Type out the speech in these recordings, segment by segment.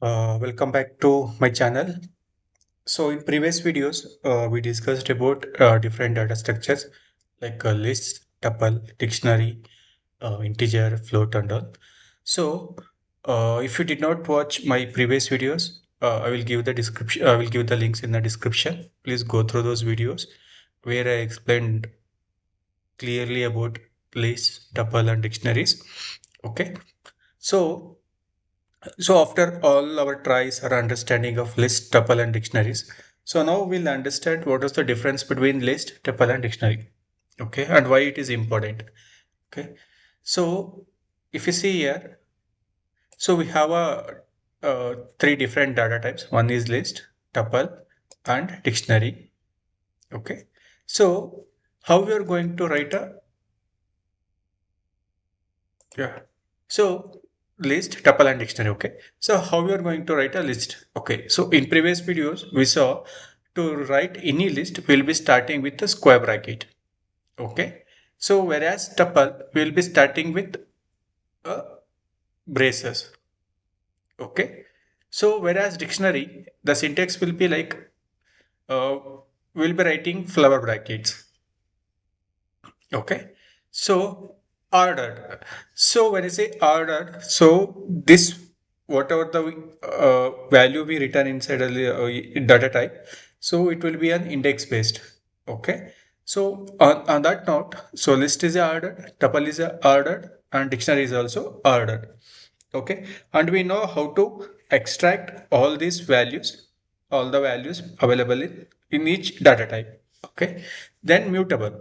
Welcome back to my channel. So in previous videos, we discussed about different data structures like a list, tuple, dictionary, integer, float, and all. So if you did not watch my previous videos, I will give the description. I will give the links in the description. Please go through those videos where I explained clearly about lists, tuple, and dictionaries. Okay. So So after all our tries our understanding of list, tuple and dictionaries. So now we'll understand what is the difference between list, tuple and dictionary. Okay, and why it is important. Okay. So if you see here, so we have three different data types. One is list, tuple, and dictionary. Okay. So how we are going to write a yeah. So list, tuple and dictionary. Okay. So how we are going to write a list? Okay. So in previous videos, we saw to write any list, we'll be starting with a square bracket. Okay. So whereas tuple, we'll be starting with braces. Okay. So whereas dictionary, the syntax will be like, uh, we'll be writing flower brackets. Okay. So ordered. So when I say ordered, so this whatever the value we return inside a data type, so it will be an index based. Okay. So on that note, so list is ordered, tuple is ordered, and dictionary is also ordered. Okay. And we know how to extract all these values, all the values available in each data type. Okay. Then mutable.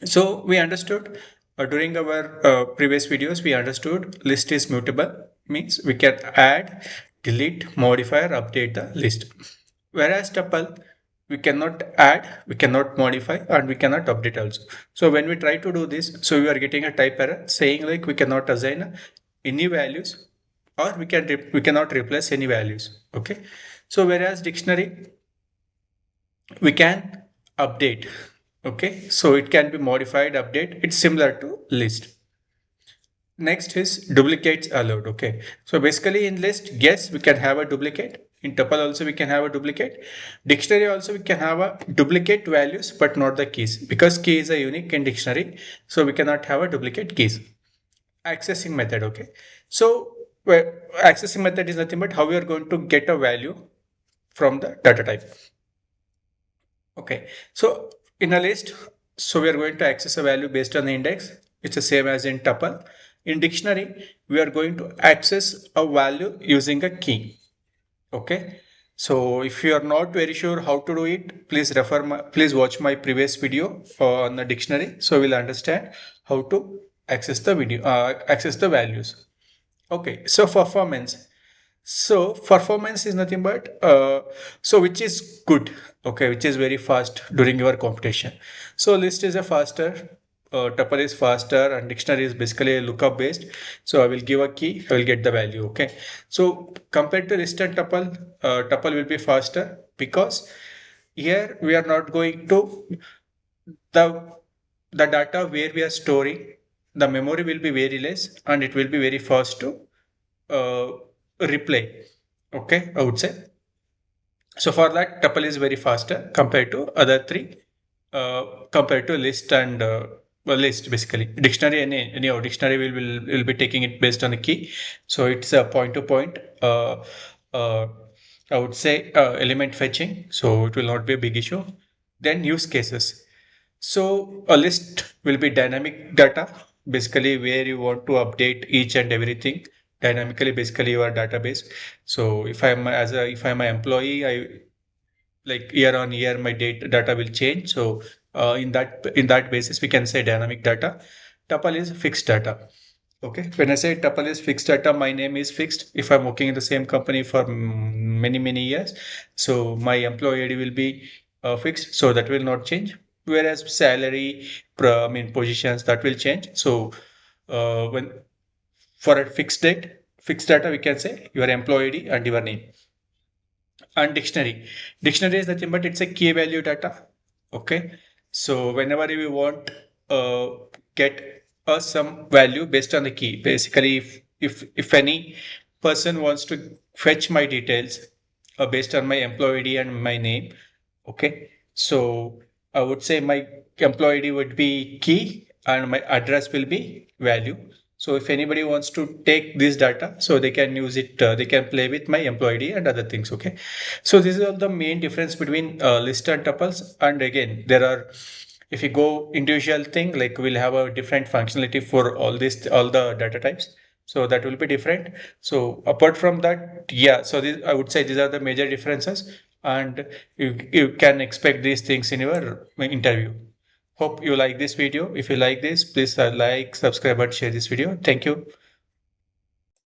So we understood during our previous videos, we understood list is mutable, means we can add, delete, modify, or update the list. Whereas tuple, we cannot add, we cannot modify, and we cannot update also. So when we try to do this, so we are getting a type error saying like we cannot assign any values, or we cannot replace any values. Okay. So whereas dictionary, we can update. Okay, so it can be modified, update. It's similar to list. Next is duplicates allowed. Okay, so basically in list, yes, we can have a duplicate. In tuple also we can have a duplicate. Dictionary also we can have a duplicate values, but not the keys, because key is a unique in dictionary, so we cannot have a duplicate keys. Accessing method. Okay, so well, accessing method is nothing but how we are going to get a value from the data type. Okay, so in a list, so we are going to access a value based on the index. It's the same as in tuple. In dictionary, we are going to access a value using a key. Okay, so if you are not very sure how to do it, please watch my previous video on the dictionary. So we'll understand how to access the values. Okay, so performance. So performance is nothing but which is good, okay, which is very fast during your computation. So list is a faster, tuple is faster, and dictionary is basically a lookup based. So I will give a key, I will get the value. Okay. So compared to list and tuple, tuple will be faster because here we are not going to the the data where we are storing, the memory will be very less and it will be very fast to uh, replay. Okay, I would say. So for that, tuple is very faster compared to other three, compared to list and list basically. Dictionary, anyhow, dictionary will be taking it based on the key. So it's a point to point. Uh, I would say element fetching. So it will not be a big issue. Then use cases. So a list will be dynamic data, basically where you want to update each and everything dynamically, basically your database. So if I'm an employee, I like year on year my data will change. So in that basis, we can say dynamic data. Tuple is fixed data. Okay. When I say tuple is fixed data, my name is fixed. If I'm working in the same company for many years, so my employee ID will be fixed, so that will not change. Whereas salary, positions, that will change. So when for a fixed data, we can say your employee ID and your name. And dictionary is nothing but it's a key value data. Okay, so whenever we want get some value based on the key, basically if any person wants to fetch my details based on my employee ID and my name. Okay, so I would say my employee ID would be key and my address will be value. So if anybody wants to take this data, so they can use it, they can play with my employee ID and other things. Okay, so this is all the main difference between list and tuples. And again, there are, if you go individual thing, like we'll have a different functionality for all this, all the data types. So that will be different. So apart from that, yeah, so this, I would say these are the major differences, and you can expect these things in your interview. Hope you like this video. If you like this, please like, subscribe, and share this video. Thank you.